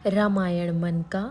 रामायण मन का।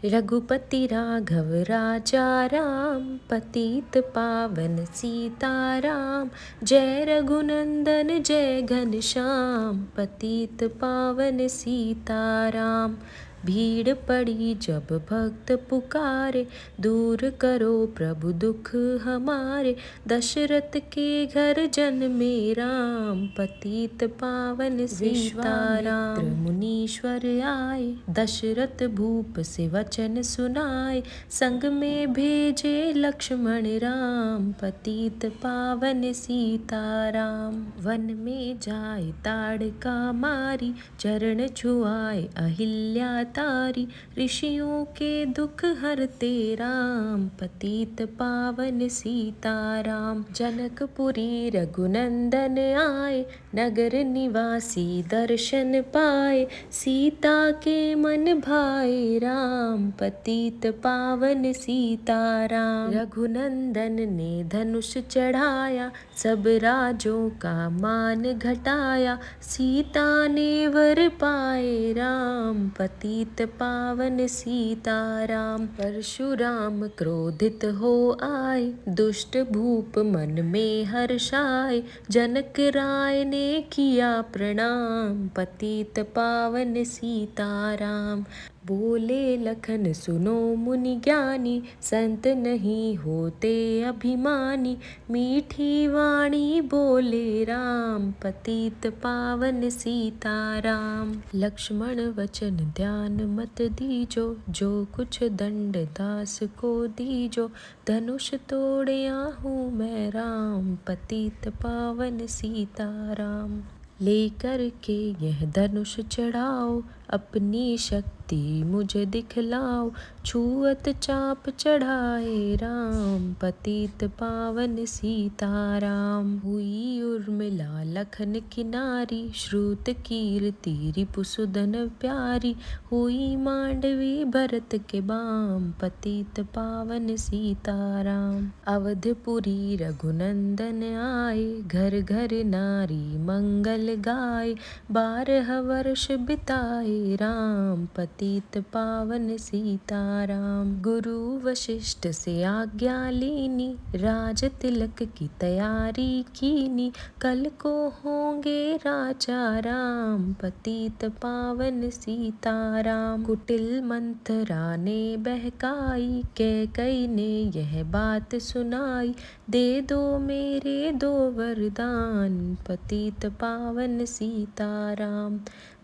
रघुपति राघव राजा राम, पतित पावन सीताराम। जय रघुनंदन जय घनश्याम, पतित पावन सीताराम। भीड़ पड़ी जब भक्त पुकारे, दूर करो प्रभु दुख हमारे। दशरथ के घर जन्मे राम, पतित पावन सीताराम। मुनीश्वर आए, दशरथ भूप से वचन सुनाए। संग में भेजे लक्ष्मण राम, पतित पावन सीताराम। वन में जाए ताड़का मारी, चरण छुआए अहिल्या तारी। ऋषियों के दुख हरते राम, पतित पावन सीताराम। जनकपुरी रघुनंदन आए, नगर निवासी दर्शन पाए। सीता के मन भाए राम, पतित पावन सीताराम। रघुनंदन ने धनुष चढ़ाया, सब राजों का मान घटाया। सीता ने वर पाए राम, पतित पावन सीताराम। परशुराम क्रोधित हो आए, दुष्ट भूप मन में हर्षाए। जनक राय ने किया प्रणाम, पतित पावन सीताराम। बोले लखन सुनो मुनि ज्ञानी, संत नहीं होते अभिमानी। मीठी वाणी बोले राम, पतित पावन सीताराम। लक्ष्मण वचन ध्यान मत दीजो, जो कुछ दंड दास को दीजो। धनुष तोड़या हूँ मैं राम, पतित पावन सीताराम। लेकर के यह धनुष चढ़ाओ, अपनी शक्ति मुझे दिखलाओ। छुअत चाप चढ़ाए राम, पतित पावन सीताराम। हुई उर्मिला लखन किनारी, श्रुत कीर्ति रिपुसुदन प्यारी। हुई मांडवी भरत के बाम, पतित पावन सीताराम। अवधपुरी रघुनंदन आए, घर घर नारी मंगल गाए। 12 वर्ष बिताए राम, पतित पावन सीताराम। गुरु वशिष्ठ से आज्ञा लीनी, राज तिलक की तैयारी कीनी। कल को होंगे राजा राम, पतित पावन सीताराम। कुटिल मंथरा ने बहकाई, कैकई ने यह बात सुनाई। दे दो मेरे 2 वरदान, पतित पावन सीताराम।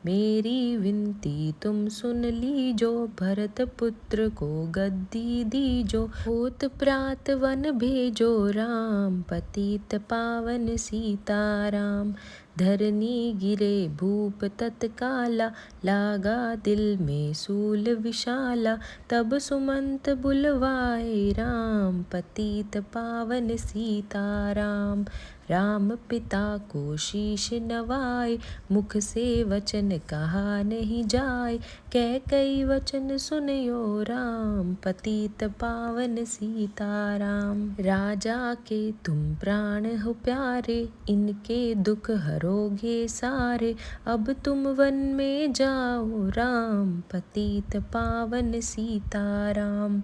मेरी विनती तुम सुन लीजो, भरत पुत्र को गद्दी दीजो। होत प्रात वन भेजो राम, पतित पावन सीताराम। धरनी गिरे भूप तत्काला, लागा दिल में सूल विशाला। तब सुमंत बुलवाए राम, पतित पावन सीताराम। राम पिता को शीश नवाए, मुख से वचन कहा नहीं जाए। कैकई वचन सुनयो राम, पतित पावन सीताराम। राजा के तुम प्राण हो प्यारे, इनके दुख हरोगे सारे। अब तुम वन में जाओ राम, पतित पावन सीताराम।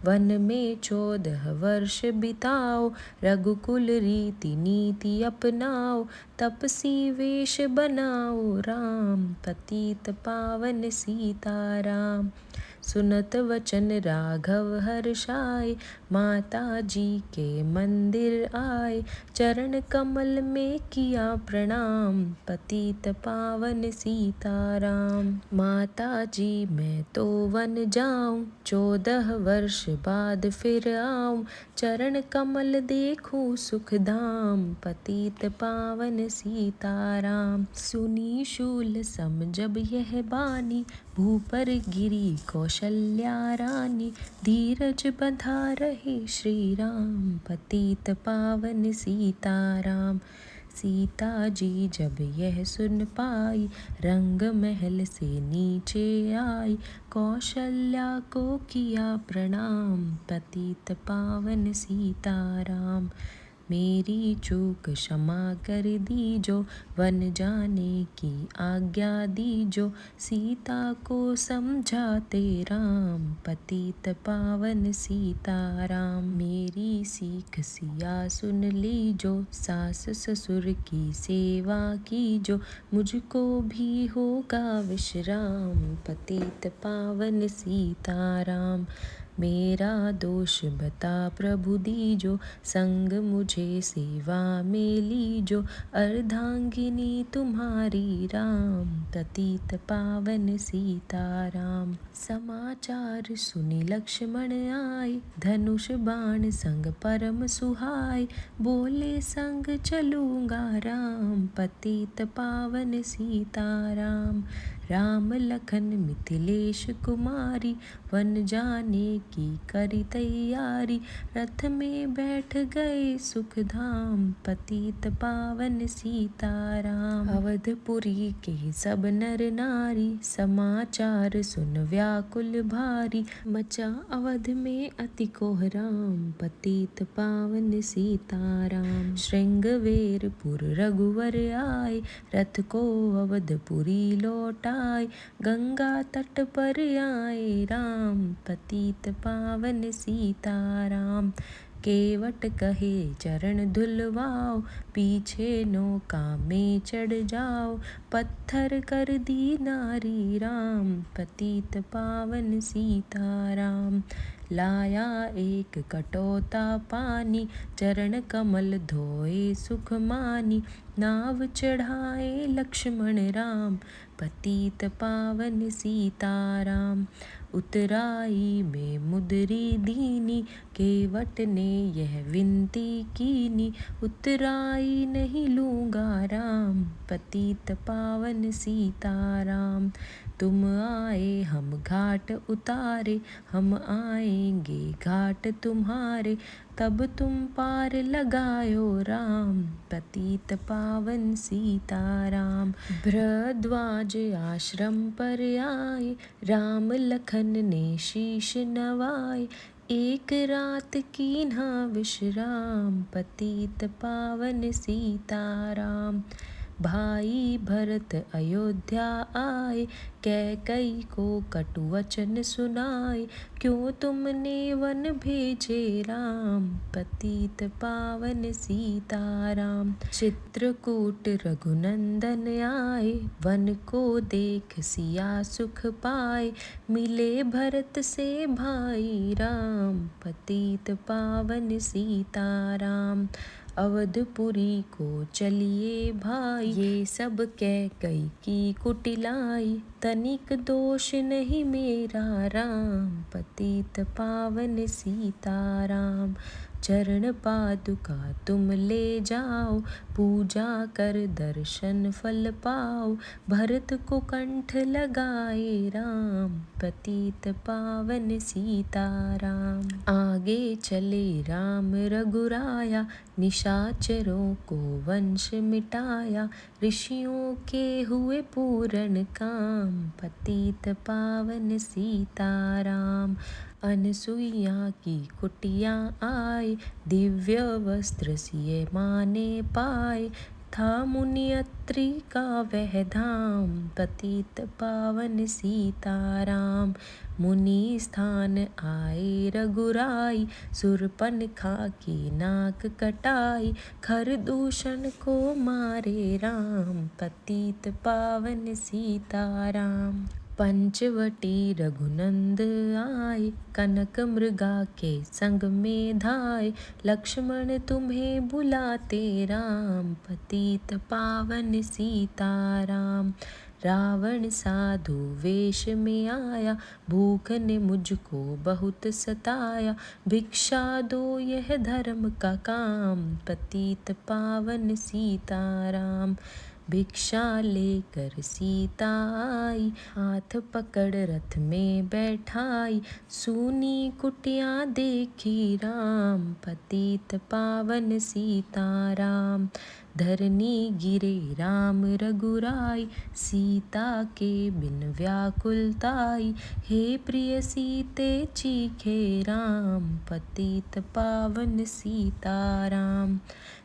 वन में 14 वर्ष बिताओ, रघुकुल रीति नीति अपनाओ। तपसी वेश बनाओ राम, पतित पावन सीताराम। सुनत वचन राघव हर्षाए, माता जी के मंदिर आए। चरण कमल में किया प्रणाम, पतित पावन सीताराम। माता जी मैं तो वन जाऊं, 14 वर्ष बाद फिर आऊं। चरण कमल देखूं सुख धाम, पतित पावन सीताराम। सुनी शूल सम जब यह बानी, भूपर गिरी कौशल्या रानी। धीरज बंधा रहे श्री राम, पतित पावन सीताराम। सीता जी जब यह सुन पाई, रंग महल से नीचे आई। कौशल्या को किया प्रणाम, पतित पावन सीताराम। मेरी चूक क्षमा कर दीजो, वन जाने की आज्ञा दीजो, सीता को समझाते राम, पतित पावन सीताराम। मेरी सीख सिया सुन लीजो, सास ससुर की सेवा कीजो, मुझको भी होगा विश्राम, पतित पावन सीताराम। मेरा दोष बता प्रभु दीजो, संग मुझे सेवा में लीजो, अर्धांगिनी तुम्हारी राम, पतित पावन सीताराम। समाचार सुनि लक्ष्मण आए, धनुष बाण संग परम सुहाए, बोले संग चलूंगा राम, पतित पावन सीताराम। राम लखन मिथिलेश कुमारी, वन जाने की करी तैयारी, रथ में बैठ गए सुखधाम, पतित पावन सीताराम। अवधपुरी के सब नर नारी, समाचार सुन व्याकुल भारी, मचा अवध में अति कोहराम, पतित पावन सीताराम। श्रृंगवेरपुर रघुवर आए, रथ को अवधपुरी लौटाए, गंगा तट पर आए राम, पतित पावन सीताराम। केवट कहे चरण धुलवाओ, पीछे नौका में चढ़ जाओ, पत्थर कर दी नारी राम, पतित पावन सीताराम। लाया एक कटोता पानी, चरण कमल धोए सुख मानी, नाव चढ़ाए लक्ष्मण राम, पतित पावन सीताराम। उतराई में मुदरी दीनी, केवट ने यह विनती कीनी, उतराई नहीं लूँगा राम, पतित पावन सीताराम। तुम आए हम घाट उतारे, हम आएंगे घाट तुम्हारे, तब तुम पार लगायो राम, पतित पावन सीताराम। भरद्वाज आश्रम पर आए, राम लखन ने शीश नवाए, एक रात कीन्हा विश्राम, पतित पावन सीताराम। भाई भरत अयोध्या आए, कैकई को कटु वचन सुनाए, क्यों तुमने वन भेजे राम, पतित पावन सीताराम। चित्रकूट रघुनंदन आए, वन को देख सिया सुख पाए, मिले भरत से भाई राम, पतित पावन सीताराम। अवधपुरी को चलिए भाई, ये सब कैकई की कुटिलाई, तनिक दोष नहीं मेरा राम, पतित पावन सीताराम। चरण पादुका तुम ले जाओ, पूजा कर दर्शन फल पाओ, भरत को कंठ लगाए राम, पतित पावन सीताराम। आगे चले राम रघुराया, निशाचरों को वंश मिटाया, ऋषियों के हुए पूर्ण काम, पतित पावन सीताराम। अनसुईया की कुटिया आए, दिव्य वस्त्र सिए माने पाए, था मुनि अत्रि का वह धाम, पतित पावन सीताराम। मुनि स्थान आए रघुराई, शूर्पणखा की नाक कटाई, खरदूषण को मारे राम, पतित पावन सीताराम। पंचवटी रघुनंद आए, कनक मृगा के संग में धाए, लक्ष्मण तुम्हें बुलाते राम, पतित पावन सीताराम। रावण साधु वेश में आया, भूख ने मुझको बहुत सताया, भिक्षा दो यह धर्म का काम, पतित पावन सीताराम। भिक्षा लेकर सीता आई, हाथ पकड़ रथ में बैठाई, सूनी कुटिया देखी राम, पतित पावन सीताराम। धरनी गिरे राम रघुराई, सीता के बिन व्याकुलताई। हे प्रिय सीते चीखे राम, पतित पावन सीताराम।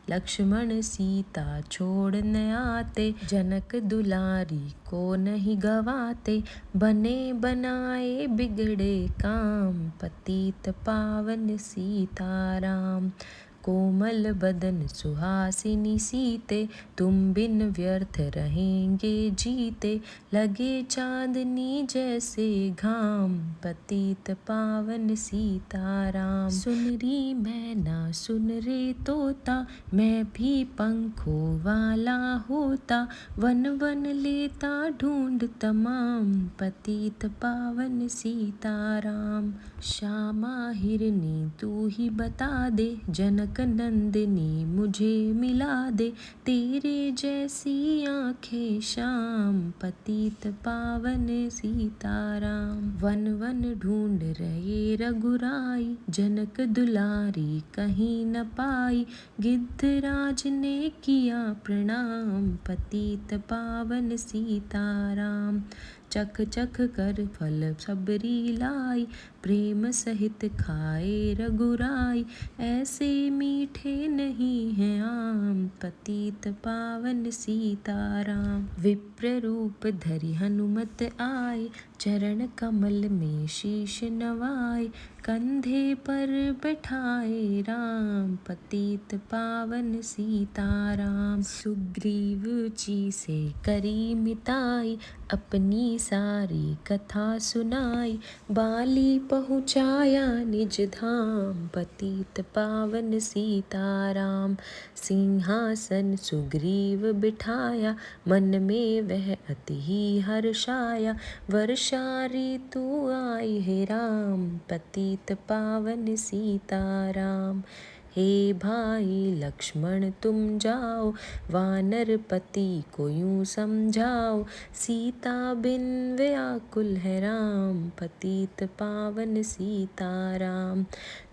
लक्ष्मण सीता छोड़ न आते, जनक दुलारी को नहीं गवाते। बने बनाए बिगड़े काम, पतित पावन सीताराम। कोमल बदन सुहासिनी सीते, तुम बिन व्यर्थ रहेंगे जीते। लगे चांदनी जैसे घाम, पतित पावन सीताराम। सुन री मैना सुन रे तोता, मैं भी पंखों वाला होता। वन वन लेता ढूंढ तमाम, पतित पावन सीताराम। श्यामा हिरनी तू ही बता दे, जनक नंदिनी मुझे मिला दे। तेरे जैसी आंखें श्याम, पतित पावन सीताराम। वन वन ढूंढ रहे रघुराई, जनक दुलारी कहीं न पाई। गिद्धराज ने किया प्रणाम, पतित पावन सीताराम। चख चख कर फल सबरी लाई, प्रेम सहित खाए रघुराई। ऐसे मीठे नहीं हैं आम, पतित पावन सीताराम। विप्र रूप धरि हनुमत आए, चरण कमल में शीश नवाए। कंधे पर बैठाए राम, पतित पावन सीताराम। सुग्रीव जी से करी मिताई, अपनी सारी कथा सुनाई। बाली पहुँचाया निज धाम, पतित पावन सीताराम। सिंहासन सुग्रीव बिठाया, मन में वह अति ही हर्षाया। वर्षा ऋतु आई है राम, पतित पावन सीताराम। हे भाई लक्ष्मण तुम जाओ, वानर पति को यूं समझाओ। सीता बिन व्याकुल है राम, पतित पावन सीताराम।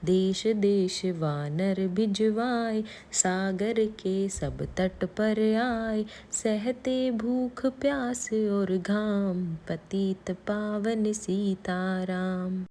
देश देश वानर भिजवाए, सागर के सब तट पर आए। सहते भूख प्यास और घाम, पतित पावन सीताराम।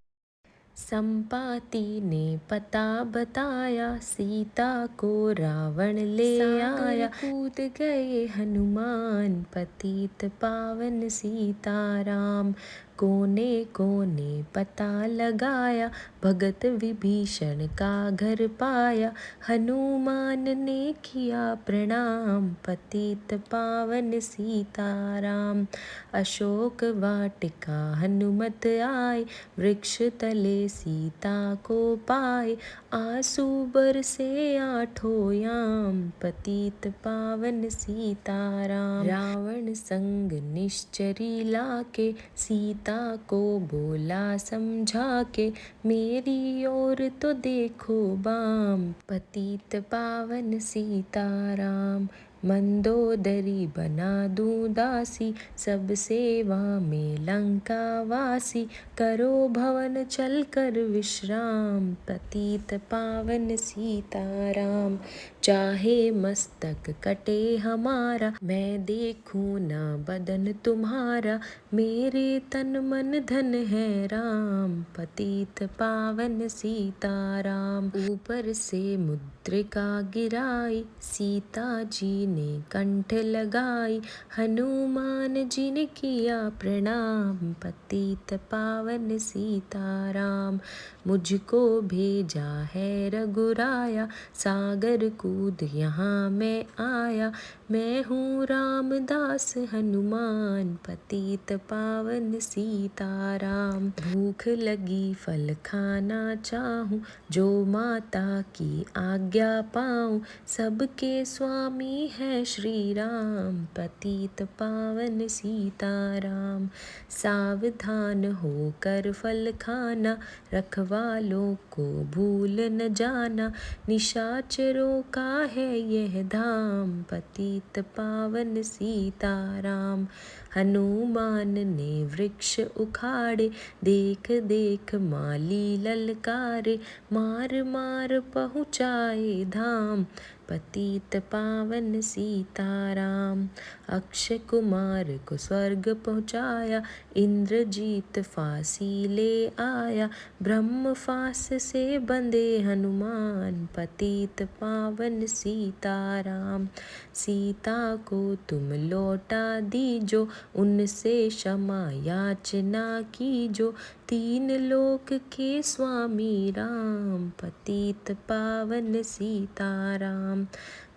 संपाति ने पता बताया, सीता को रावण ले आया। कूद गए हनुमान, पतित पावन सीताराम। कोने कोने पता लगाया, भगत विभीषण का घर पाया। हनुमान ने किया प्रणाम, पतित पावन सीताराम। अशोक वाटिका हनुमत आए, वृक्ष तले सीता को पाए। आंसू बरसे आठों याम, पतित पावन सीताराम। रावण संग निश्चरी लाके, सीता को बोला समझा के। मेरी ओर तो देखो बाम, पतित पावन सीताराम। मंदोदरी बना दूं दासी, सब सेवा में लंका वासी। करो भवन चल कर विश्राम, पतित पावन सीताराम। चाहे मस्तक कटे हमारा, मैं देखूं ना बदन तुम्हारा। मेरे तन मन धन है राम, पतित पावन सीताराम। ऊपर से मुद्रिका गिराई, सीता जी ने कंठ लगाई। हनुमान जी ने किया प्रणाम, पतित पावन सीताराम। मुझको भेजा है रघुराया, सागर कूद यहाँ मैं आया। मैं हूँ रामदास हनुमान, पतित पावन सीताराम। भूख लगी फल खाना चाहूँ, जो माता की आज्ञा पाऊँ। सबके स्वामी है श्री राम, पतित पावन सीताराम। सावधान होकर फल खाना, रखवालों को भूल न जाना। निशाचरों का है यह धाम, पतित पावन सीताराम। हनुमान ने वृक्ष उखाड़े, देख देख माली ललकारे, मार मार पहुँचाए धाम, पतित पावन सीताराम। अक्षय कुमार को स्वर्ग पहुँचाया, इंद्रजीत फांसी ले आया, ब्रह्म फांस से बंधे हनुमान, पतित पावन सीताराम। सीता को तुम लौटा दीजो, उनसे क्षमा याचना कीजो, तीन लोक के स्वामी राम, पतित पावन सीताराम।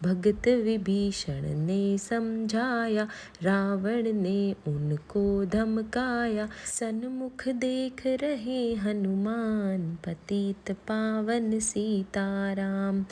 भगत विभीषण ने समझाया, रावण ने उनको धमकाया, सन्मुख देख रहे हनुमान, पतित पावन सीताराम।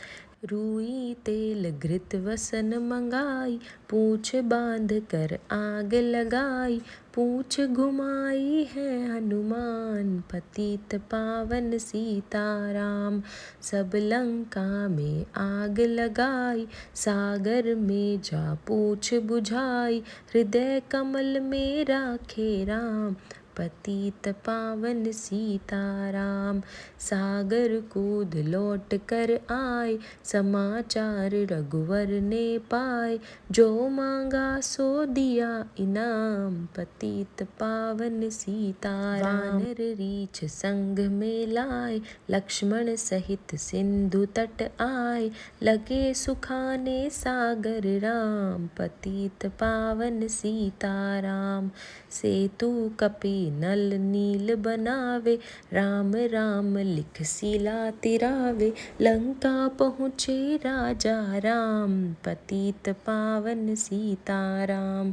रूई तेल घृत वसन मंगाई, पूछ बांध कर आग लगाई, पूछ घुमाई है हनुमान, पतित पावन सीताराम। सब लंका में आग लगाई, सागर में जा पूछ बुझाई, हृदय कमल में राखे राम, पतित पावन सीताराम। सागर कूद लौट कर आए, समाचार रघुवर ने पाए, जो मांगा सो दिया इनाम, पतित पावन सीताराम। वानर रीछ संग में लाए, लक्ष्मण सहित सिंधु तट आए, लगे सुखाने सागर राम, पतित पावन सीताराम। सेतु कपि नल नील बनावे, राम राम लिख शिला तिरावे, लंका पहुँचे राजा राम, पतित पावन सीताराम।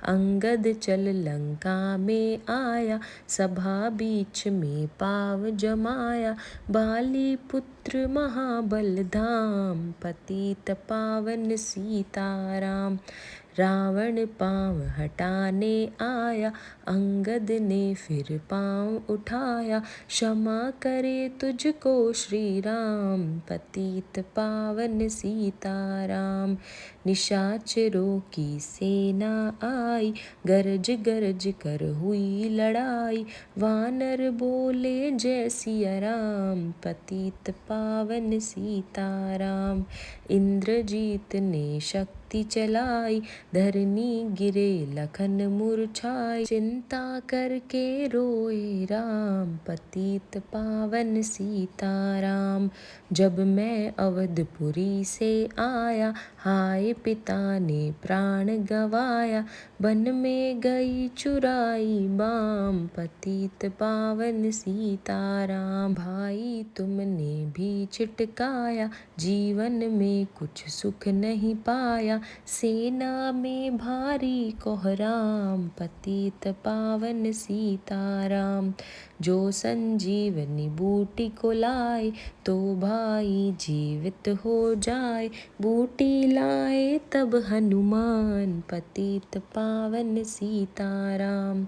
अंगद चल लंका में आया, सभा बीच में पाव जमाया, बाली पुत्र महाबल धाम, पतित पावन सीताराम। रावण पाँव हटाने आया, अंगद ने फिर पाँव उठाया, क्षमा करे तुझको श्री राम, पतित पावन सीताराम। निशाचरों की सेना आई, गरज गरज कर हुई लड़ाई, वानर बोले जय सिया राम, पतित पावन सीताराम। इंद्रजीत ने शक्ति चलाई, धरनी गिरे लखन मूर्छाई, चिंता करके रोए राम, पतित पावन सीताराम। जब मैं अवधपुरी से आया, हाय पिता ने प्राण गवाया, वन में गई चुराई बाम, पतित पावन सीताराम। भाई तुमने भी छिटकाया, जीवन में कुछ सुख नहीं पाया, सेना में भारी कोहराम, पतित पावन सीताराम। जो संजीवनी बूटी को लाए, तो भाई जीवित हो जाए, बूटी लाए तब हनुमान, पतित पावन सीताराम।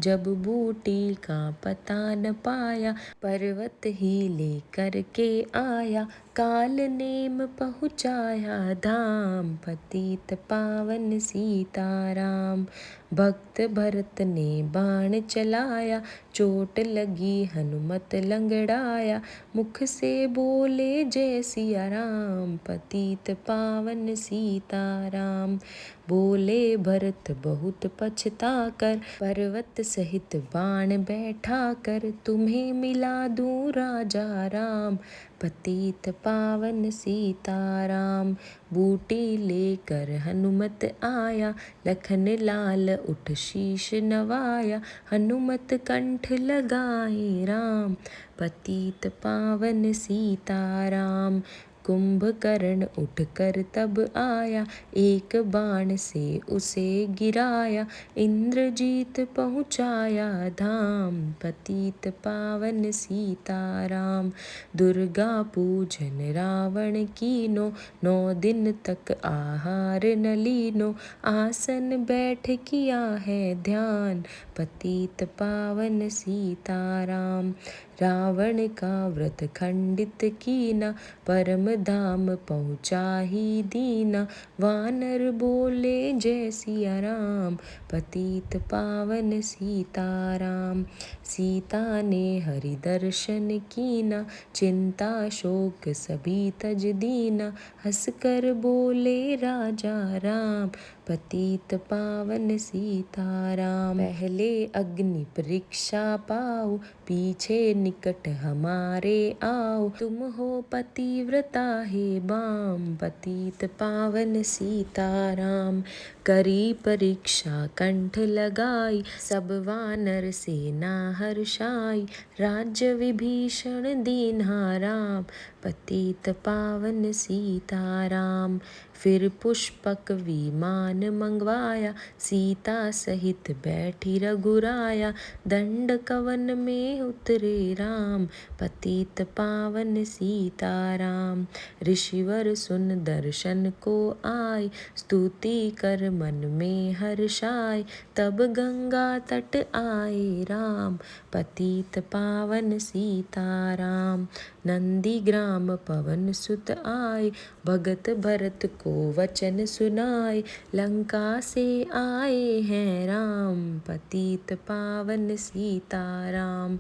जब बूटी का पता न पाया, पर्वत ही लेकर के आया, काल नेम पहुँचाया धाम, पतित पावन सीताराम। भक्त भरत ने बाण चलाया, चोट लगी हनुमत लंगड़ाया, मुख से बोले जय सिया राम, पतित पावन सीताराम। बोले भरत बहुत पछता कर, पर्वत सहित बाण बैठा कर, तुम्हें मिला दूं राजा राम, पतित पावन सीताराम। बूटी लेकर हनुमत आया, लखन लाल उठ शीश नवाया, हनुमत कंठ लगाए राम, पतित पावन सीताराम। कुंभकर्ण उठकर तब आया, एक बाण से उसे गिराया, इंद्रजीत पहुँचाया धाम, पतित पावन सीताराम। दुर्गा पूजन रावण कीनो, 9 दिन तक आहार न लीनो, आसन बैठ किया है ध्यान, पतित पावन सीताराम। रावण का व्रत खंडित कीना, परम धाम पहुँचा ही दीना। वानर बोले जय सिया राम, पतित पावन सीताराम। सीता ने हरि दर्शन कीना, चिंता शोक सभी तज दीना। हंसकर बोले राजा राम, पतित पावन सीताराम। पहले अग्नि परीक्षा पाओ, पीछे निकट हमारे आओ। तुम हो पतिव्रता हे बाम, पतित पावन सीताराम। करी परीक्षा कंठ लगाई, सब वानर सेना हर्षाई। राज्य विभीषण दीन्हा राम, पतित पावन सीताराम। फिर पुष्पक विमान मंगवाया, सीता सहित बैठी रघुराया। दंड कवन में उतरे राम, पतित पावन सीताराम। ऋषिवर सुन दर्शन को आए, स्तुति कर मन में हर्षाए। तब गंगा तट आए राम, पतित पावन सीताराम। नंदीग्राम पवन सुत आए, भगत भरत को वचन सुनाए। लंका से आए हैं राम, पतित पावन सीताराम।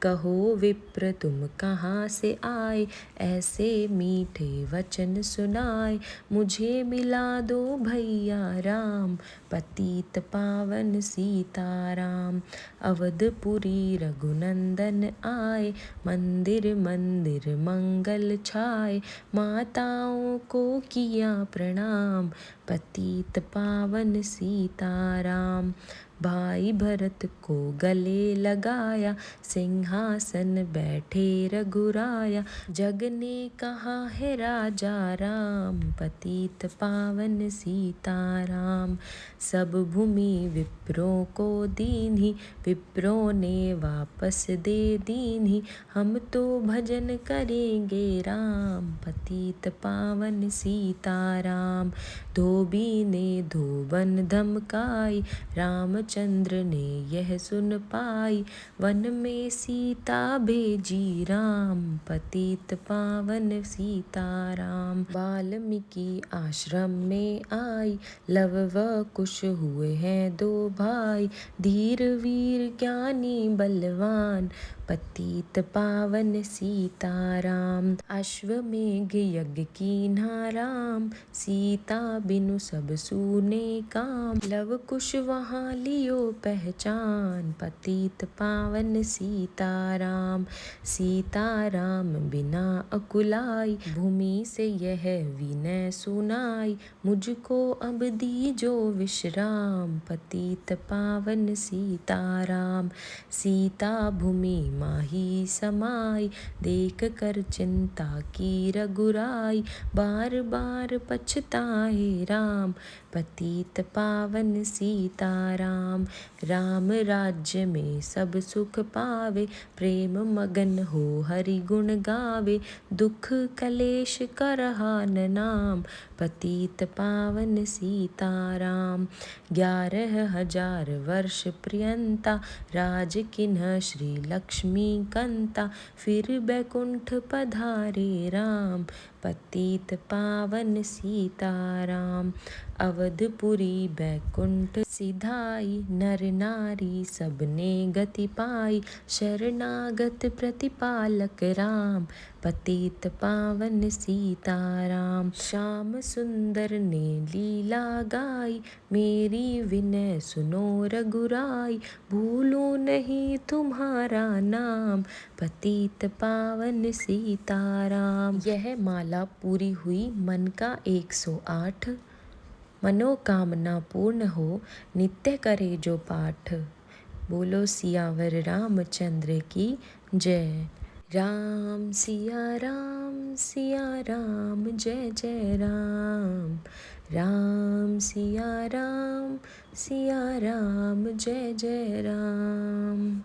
कहो विप्र तुम कहाँ से आए, ऐसे मीठे वचन सुनाए। मुझे मिला दो भैया राम, पतित पावन सीताराम। अवधपुरी रघुनंदन आए, मंदिर मंदिर मंगल छाए। माताओं को किया प्रणाम, पतित पावन सीताराम। भाई भरत को गले लगाया, सिंहासन बैठे रघुराया। जग ने कहा है राजा राम, पतित पावन सीताराम। सब भूमि विप्रों को दीन्ही, विप्रों ने वापस दे दीन्ही। हम तो भजन करेंगे राम, पतित पावन सीताराम। धोबी ने धोबन धमकाई, रामचंद्र ने यह सुन पाई। वन में सीता भेजी राम, पतित पावन सीताराम। वाल्मीकि आश्रम में आई, लव व कुश हुए हैं दो भाई। धीर वीर ज्ञानी बलवान, पतित पावन सीताराम। अश्वमेघ यज्ञ कीन्हा राम, सीता बिनु सब सूने काम। लव कुश वहाँ लियो पहचान, पतित पावन सीताराम। सीताराम बिना अकुलाई, भूमि से यह विनय सुनाई। मुझको अब दीजो विश्राम, पतित पावन सीताराम। सीता भूमि माही समाई, देख कर चिंता की रघुराई। बार बार पछताए राम, पतित पावन सीताराम। राम राज्य में सब सुख पावे, प्रेम मगन हो हरि गुण गावे। दुख कलेश करहा न नाम, पतित पावन सीताराम। 11,000 वर्ष पर्यंता, राज किन्ह श्री लक्ष्मी कंता। फिर बैकुंठ पधारे राम, पतित पावन सीताराम। अवधपुरी बैकुंठ सिधाई, नर नारी सबने गति पाई। शरणागत प्रतिपालक राम, पतित पावन सीताराम। श्याम सुंदर ने लीला गाई, मेरी विनय सुनो रघुराई। भूलूं नहीं तुम्हारा नाम, पतित पावन सीताराम। यह माला पूरी हुई मन का 108। मनोकामना पूर्ण हो, नित्य करे जो पाठ। बोलो सियावर रामचंद्र की जय। राम सिया राम जय जय राम। राम सिया राम जय जय राम।